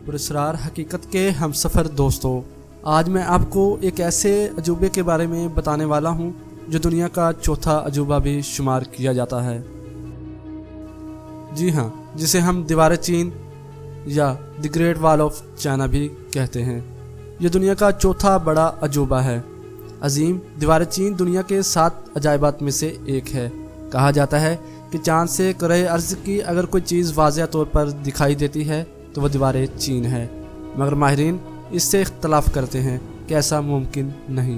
पुरस्कार हकीकत के हमसफ़र दोस्तों, आज मैं आपको एक ऐसे अजूबे के बारे में बताने वाला हूँ जो दुनिया का चौथा अजूबा भी शुमार किया जाता है। जी हाँ, जिसे हम दीवार चीन या the great wall of China भी कहते हैं। यह दुनिया का चौथा बड़ा अजूबा है। अजीम दीवार चीन दुनिया के 7 अजायबात में से एक है। कहा जाता है कि चांद से करे अर्ज़ की अगर कोई चीज़ वाज़ेह तौर पर दिखाई देती है तो वह दीवार चीन है, मगर माहिरीन इससे इख्तलाफ करते हैं कि ऐसा मुमकिन नहीं।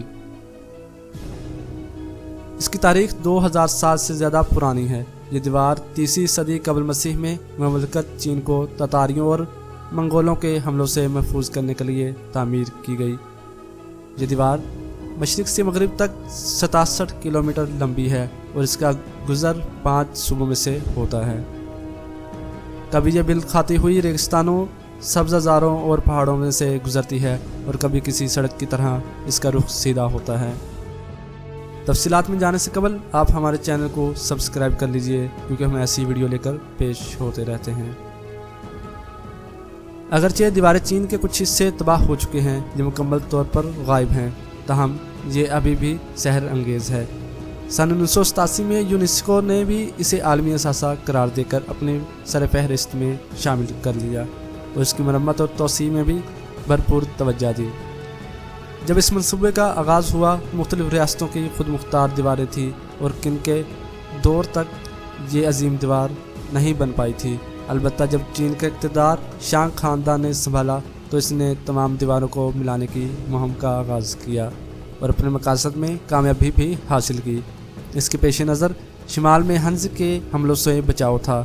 इसकी तारीख 2000 साल से ज़्यादा पुरानी है। ये दीवार 3वीं सदी कबल मसीह में ममलकत चीन को ततारियों और मंगोलों के हमलों से महफूज करने के लिए तामीर की गई। ये दीवार मशरिक से मगरिब तक 67 किलोमीटर लंबी है और इसका गुज़र 5 सूबों में से होता है। कभी यह बिल खाती हुई रेगिस्तानों, सब्ज़ाज़ारों और पहाड़ों में से गुजरती है और कभी किसी सड़क की तरह इसका रुख सीधा होता है। तफसीलात में जाने से कबल आप हमारे चैनल को सब्सक्राइब कर लीजिए, क्योंकि हम ऐसी वीडियो लेकर पेश होते रहते हैं। अगरचे दीवार चीन के कुछ हिस्से तबाह हो चुके हैं, जो मुकम्मल तौर पर गायब हैं, ताहम ये अभी भी सहर अंगेज़ है। सन 1987 में यूनेस्को ने भी इसे आलमी असासा करार देकर अपने सर फहरिस्त में शामिल कर लिया और इसकी मरम्मत और तोसी में भी भरपूर तवज्जो दी। जब इस मंसूबे का आगाज़ हुआ, मुख्तलिफ रियासतों की खुद मुख्तार दीवारें थी और किन के दौर तक ये अजीम दीवार नहीं बन पाई थी। अलबत्ता जब चीन का इक़्तिदार शांग ख़ानदान ने संभाला तो इसने तमाम दीवारों को मिलाने की मुहिम का आगाज़ किया और अपने मकासद में कामयाबी भी हासिल की। इसके पेश नज़र शिमाल में हंस के हमलों से बचाव था।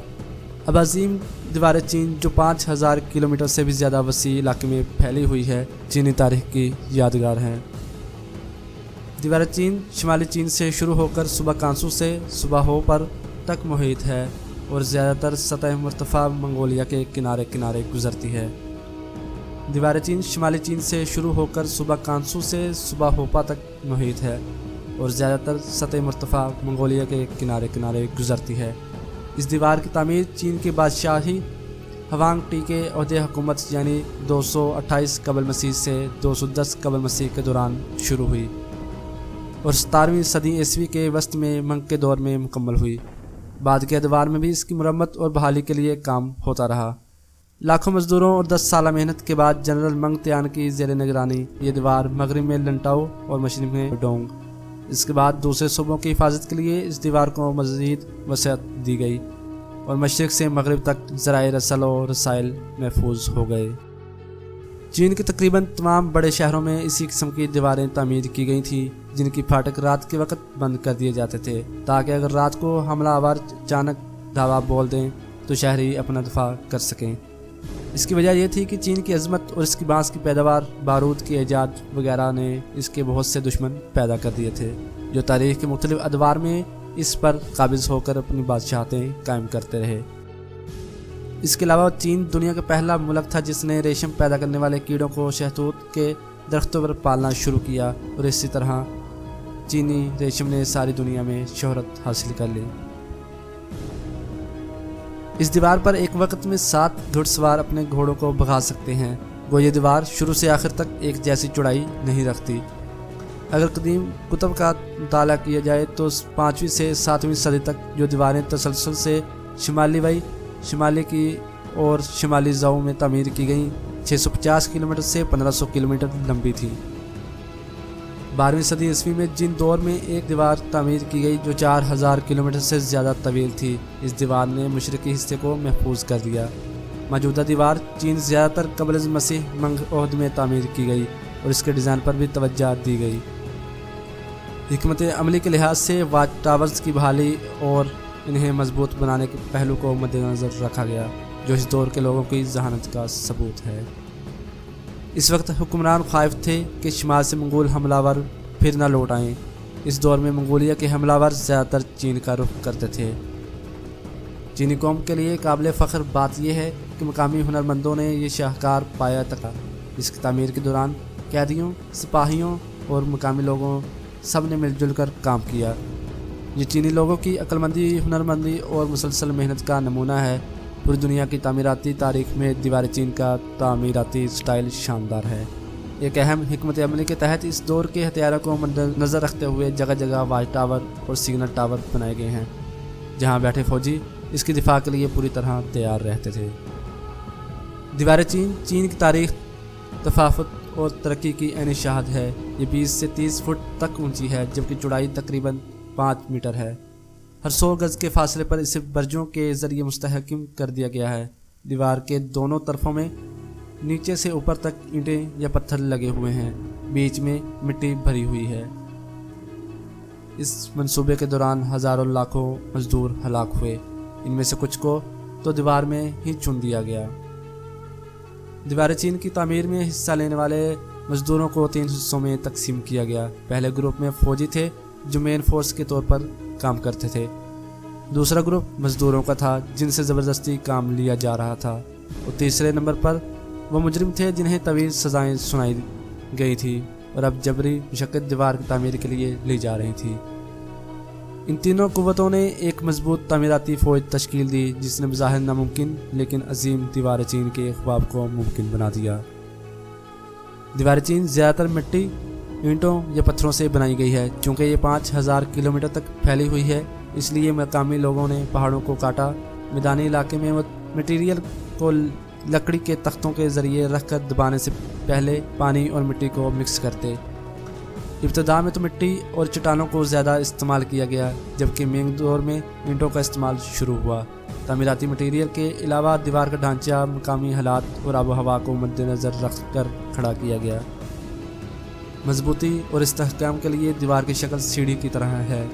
अब अजीम दीवार चीन जो 5000 किलोमीटर से भी ज़्यादा वसी इलाके में फैली हुई है, चीनी तारीख की यादगार है। दीवार चीन शिमाली चीन से शुरू होकर सूबा कांसू से सूबा हो पर तक मुहित है और ज़्यादातर सतह मुर्तफ़ा मंगोलिया के किनारे किनारे गुजरती है। दीवार चीन शिमाली चीन से शुरू होकर सूबा कांसू से सूबा होपा तक मुहित है और ज़्यादातर सतह मुर्तफ़ा मंगोलिया के किनारे किनारे गुजरती है। इस दीवार की तामीर चीन के बादशाही हवांग टी के अहदे हुकूमत यानी 228 कबल मसीह से 210 कबल मसीह के दौरान शुरू हुई और 17वीं सदी ईस्वी के वस्त में मंग के दौर में मुकम्मल हुई। बाद के अदवार में भी इसकी मरम्मत और बहाली के लिए काम होता रहा। लाखों मजदूरों और 10 साल मेहनत के बाद जनरल मंग त्यान की ज़ेर निगरानी ये दीवार मगरिब में लंटाओ और मशरिक में डोंग, इसके बाद दूसरे सूबों की हिफाजत के लिए इस दीवार को मज़ीद वसअत दी गई और मशरिक से मगरिब तक ज़राए रसल और रसाइल महफूज हो गए। चीन के तकरीबन तमाम बड़े शहरों में इसी किस्म की दीवारें तामीर की गई थी, जिनकी फाटक रात के वक्त बंद कर दिए जाते थे, ताकि अगर रात को हमलावर अचानक धावा बोल दें तो शहरी अपना दफा कर सकें। इसकी वजह यह थी कि चीन की अजमत और इसकी बांस की पैदावार, बारूद की ईजाद वगैरह ने इसके बहुत से दुश्मन पैदा कर दिए थे, जो तारीख के मुख्तलिफ अदवार में इस पर काबिज होकर अपनी बादशाहतें कायम करते रहे। इसके अलावा चीन दुनिया का पहला मुल्क था जिसने रेशम पैदा करने वाले कीड़ों को शहतूत के दरख्तों पर पालना शुरू किया और इसी तरह चीनी रेशम ने सारी दुनिया में शोहरत हासिल कर ली। इस दीवार पर एक वक्त में 7 घुड़सवार अपने घोड़ों को भगा सकते हैं। वो ये दीवार शुरू से आखिर तक एक जैसी चौड़ाई नहीं रखती। अगर कदीम कुतुब का मुताला किया जाए तो 5वीं से 7वीं सदी तक जो दीवारें तसलसल से शिमाली की और शिमाली ज़ाऊ में तामीर की गईं, 650 किलोमीटर से 1500 किलोमीटर लंबी थी। 12वीं सदी ईस्वी में जिन दौर में एक दीवार तामीर की गई जो 4000 किलोमीटर से ज़्यादा तवील थी, इस दीवार ने मशरक़ी हिस्से को महफूज कर दिया। मौजूदा दीवार चीन ज़्यादातर कबल मसीह मंग ओहद में तामीर की गई और इसके डिज़ाइन पर भी तवज्जो दी गई। हिकमत अमली के लिहाज से वाच टावर्स की बहाली और इन्हें मजबूत बनाने के पहलू को मद्देनज़र रखा गया, जो इस दौर के लोगों की जहानत का सबूत है। इस वक्त हुक्मरान ख़ाइफ थे कि शिमाल से मंगोल हमलावर फिर न लौट आएँ। इस दौर में मंगोलिया के हमलावर ज़्यादातर चीन का रुख करते थे। चीनी कौम के लिए काबिल फ़ख्र बात यह है कि मकामी हुनरमंदों ने ये शाहकार पाया तका। इसकी तामीर के दौरान कैदियों, सिपाहियों और मकामी लोगों सब ने मिलजुल कर काम किया। ये चीनी लोगों की अक्लमंदी, हुनरमंदी और मुसलसल मेहनत का नमूना है। पूरी दुनिया की तामीराती तारीख में दीवार चीन का तामीराती स्टाइल शानदार है। एक अहम हिकमत अमली के तहत इस दौर के हथियारों को मद्देनज़र रखते हुए जगह जगह वाच टावर और सिग्नल टावर बनाए गए हैं, जहां बैठे फौजी इसकी दिफा के लिए पूरी तरह तैयार रहते थे। दीवार चीन की तारीख, तफावत और तरक्की की ऐनी शाहद है। ये 20 से 30 फुट तक ऊंची है, जबकि चौड़ाई तकरीबन 5 मीटर है। हर 100 गज के फासले पर इसे बर्जों के जरिए मुस्तहकम कर दिया गया है। दीवार के दोनों तरफों में नीचे से ऊपर तक ईंटें या पत्थर लगे हुए हैं, बीच में मिट्टी भरी हुई है। इस मंसूबे के दौरान हजारों लाखों मजदूर हलाक हुए। इनमें से कुछ को तो दीवार में ही चुन दिया गया। दीवार चीन की तामीर में हिस्सा लेने वाले मजदूरों को 3 हिस्सों में तकसीम किया गया। पहले ग्रुप में फौजी थे जो मेन फोर्स के तौर पर काम करते थे। दूसरा ग्रुप मजदूरों का था जिनसे ज़बरदस्ती काम लिया जा रहा था, और तीसरे नंबर पर वो मुजरिम थे जिन्हें तवील सजाएं सुनाई गई थी और अब जबरी मुशक्कत दीवार की तामीर के लिए ली जा रही थी। इन तीनों कुव्वतों ने एक मजबूत तामीराती फौज तश्कील दी, जिसने बज़ाहिर नामुमकिन लेकिन अजीम दीवार चीन के ख्वाब को मुमकिन बना दिया। दीवार चीन ज़्यादातर मिट्टी, ईंटों या पत्थरों से बनाई गई है। चूँकि ये 5000 किलोमीटर तक फैली हुई है, इसलिए मकामी लोगों ने पहाड़ों को काटा। मैदानी इलाके में मटीरियल को लकड़ी के तख्तों के ज़रिए रखकर दबाने से पहले पानी और मिट्टी को मिक्स करते। इब्तिदा में तो मिट्टी और चट्टानों को ज़्यादा इस्तेमाल किया गया, जबकि मिंग दौर में ईंटों का इस्तेमाल शुरू हुआ। तामीराती मटीरियल के अलावा दीवार का ढांचा मकामी हालात और आबो हवा को मद्देनज़र रख कर खड़ा किया गया। मजबूती और इस्तेहकाम के लिए दीवार की शक्ल सीढ़ी की तरह है।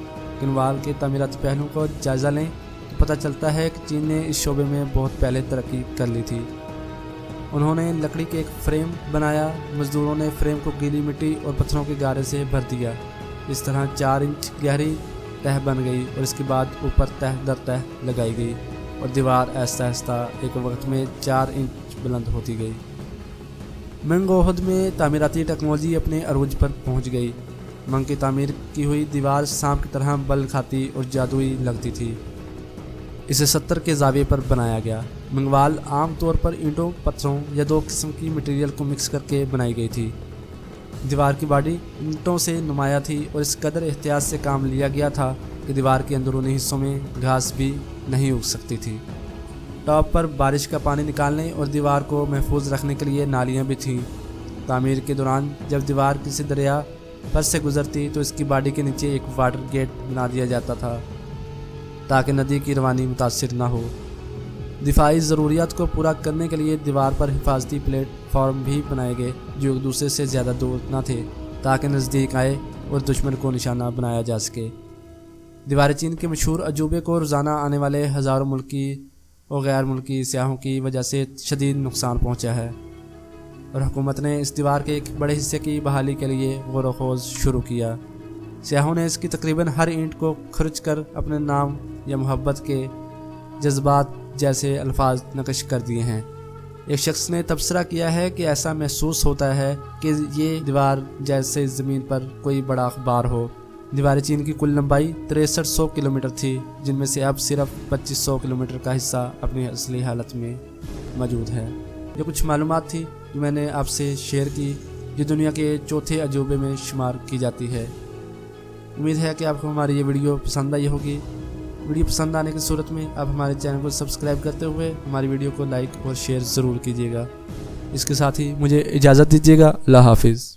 किनवाल के तामीराती पहलुओं को जायज़ा लें तो पता चलता है कि चीन ने इस शोबे में बहुत पहले तरक्की कर ली थी। उन्होंने लकड़ी के एक फ्रेम बनाया। मजदूरों ने फ्रेम को गीली मिट्टी और पत्थरों के गारे से भर दिया। इस तरह 4 इंच गहरी तह बन गई और इसके बाद ऊपर तह दर तह लगाई गई और दीवार आहिस्ता आहिस्ता एक वक्त में 4 इंच बुलंद होती गई। मंग ओहद में तामीराती टेक्नोलॉजी अपने अरूज पर पहुंच गई। मंग की तामीर की हुई दीवार सांप की तरह बल खाती और जादुई लगती थी। इसे 70 के जाविये पर बनाया गया। मंगवाल आम तौर पर ईंटों, पत्थरों या 2 किस्म की मटेरियल को मिक्स करके बनाई गई थी। दीवार की बॉडी ईंटों से नुमाया थी और इस कदर एहतियात से काम लिया गया था कि दीवार के अंदरूनी हिस्सों में घास भी नहीं उग सकती थी। टॉप पर बारिश का पानी निकालने और दीवार को महफूज रखने के लिए नालियाँ भी थीं। तामीर के दौरान जब दीवार किसी दरिया पर से गुजरती तो इसकी बॉडी के नीचे एक वाटर गेट बना दिया जाता था ताकि नदी की रवानी मुतासिर न हो। दिफाई ज़रूरियात को पूरा करने के लिए दीवार पर हिफाजती प्लेटफॉर्म भी बनाए गए जो एक दूसरे से ज़्यादा दूर न थे, ताकि नज़दीक आए और दुश्मन को निशाना बनाया जा सके। दीवार चीन के मशहूर अजूबे को रोज़ाना आने वाले हज़ारों मुल्की और गैर मुल्की सियाहों की वजह से शदीद नुकसान पहुँचा है और हुकूमत ने इस दीवार के एक बड़े हिस्से की बहाली के लिए गौर व खोज शुरू किया। सियाहों ने इसकी तकरीबन हर ईंट को खर्च कर अपने नाम या मोहब्बत के जज्बात जैसे अल्फाज नकश कर दिए हैं। एक शख्स ने तबसरा किया है कि ऐसा महसूस होता है कि ये दीवार जैसे ज़मीन पर कोई बड़ा अखबार हो। दीवार चीन की कुल लंबाई 6300 किलोमीटर थी, जिनमें से अब सिर्फ 2500 किलोमीटर का हिस्सा अपनी असली हालत में मौजूद है। ये कुछ मालूमात थी जो मैंने आपसे शेयर की, जो दुनिया के चौथे अजूबे में शुमार की जाती है। उम्मीद है कि आपको हमारी ये वीडियो पसंद आई होगी। वीडियो पसंद आने की सूरत में आप हमारे चैनल को सब्सक्राइब करते हुए हमारी वीडियो को लाइक और शेयर ज़रूर कीजिएगा। इसके साथ ही मुझे इजाज़त दीजिएगा। अल्लाह हाफिज़।